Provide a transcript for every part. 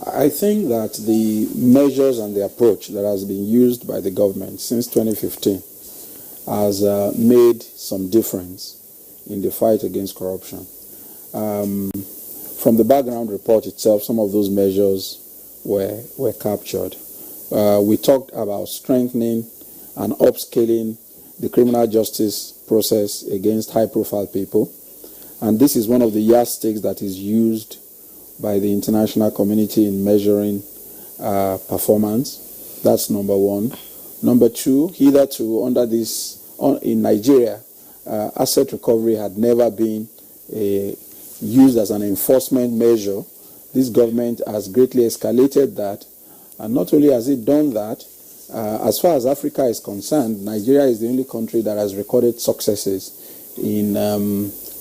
I think that the measures and the approach that has been used by the government since 2015 has made some difference in the fight against corruption. From the background report itself, some of those measures were captured. We talked about strengthening and upscaling the criminal justice process against high-profile people. And this is one of the yardsticks that is used by the international community in measuring performance. That's number one. Number two, hitherto under this, in Nigeria, asset recovery had never been used as an enforcement measure. This government has greatly escalated that. And not only has it done that, as far as Africa is concerned, Nigeria is the only country that has recorded successes in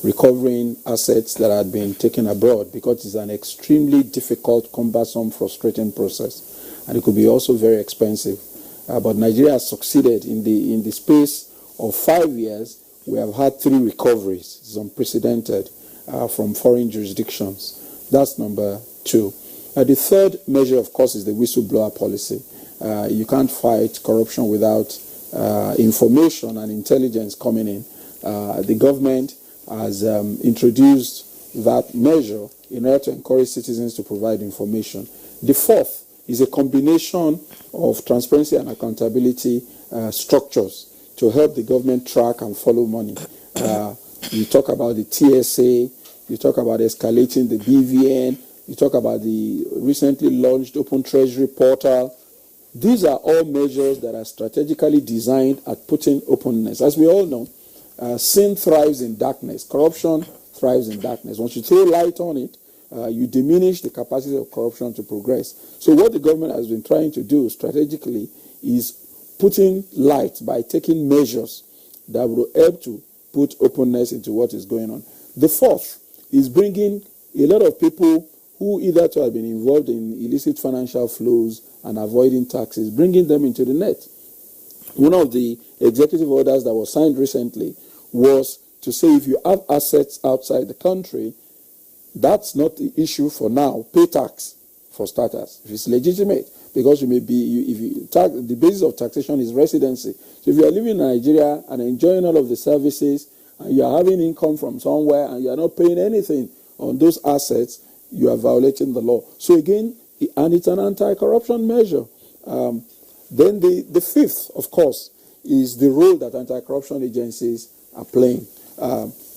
recovering assets that had been taken abroad, because it's an extremely difficult, cumbersome, frustrating process. And it could be also very expensive. But Nigeria has succeeded in the space of 5 years. We have had 3 recoveries. It's unprecedented from foreign jurisdictions. That's number 2. The third measure, of course, is the whistleblower policy. You can't fight corruption without information and intelligence coming in. The government has introduced that measure in order to encourage citizens to provide information. The fourth is a combination of transparency and accountability structures to help the government track and follow money. You talk about the TSA, you talk about escalating the BVN, you talk about the recently launched Open Treasury Portal. These are all measures that are strategically designed at putting openness. As we all know, sin thrives in darkness. Corruption thrives in darkness. Once you throw light on it, you diminish the capacity of corruption to progress. So what the government has been trying to do strategically is putting light by taking measures that will help to put openness into what is going on. The fourth is bringing a lot of people who either to have been involved in illicit financial flows and avoiding taxes, bringing them into the net. One of the executive orders that was signed recently was to say if you have assets outside the country, that's not the issue for now. Pay tax, for starters, if it's legitimate, because you may be, the basis of taxation is residency. So if you are living in Nigeria and enjoying all of the services, and you are having income from somewhere, and you are not paying anything on those assets, you are violating the law. So again, and it's an anti-corruption measure. Then the fifth, of course, is the role that anti-corruption agencies are playing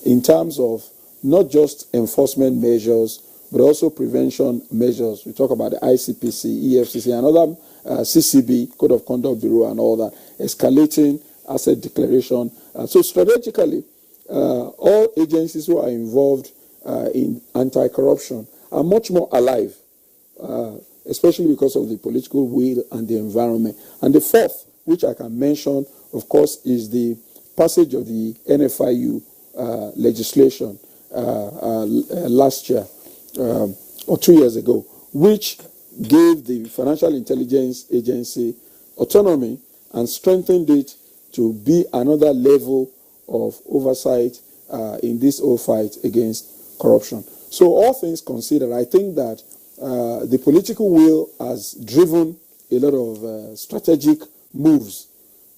in terms of not just enforcement measures, but also prevention measures. We talk about the ICPC, EFCC, and other CCB, Code of Conduct Bureau, and all that, escalating asset declaration. So strategically, all agencies who are involved in anti-corruption are much more alive, especially because of the political will and the environment. And the fourth, which I can mention, of course, is the passage of the NFIU legislation last year or 2 years ago, which gave the Financial Intelligence Agency autonomy and strengthened it to be another level of oversight in this whole fight against corruption. So all things considered, I think that the political will has driven a lot of strategic moves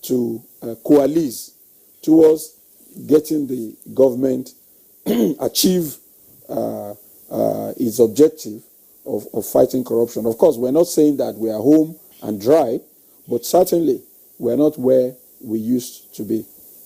to coalesce towards getting the government achieve its objective of fighting corruption. Of course, we're not saying that we are home and dry, but certainly we're not where we used to be.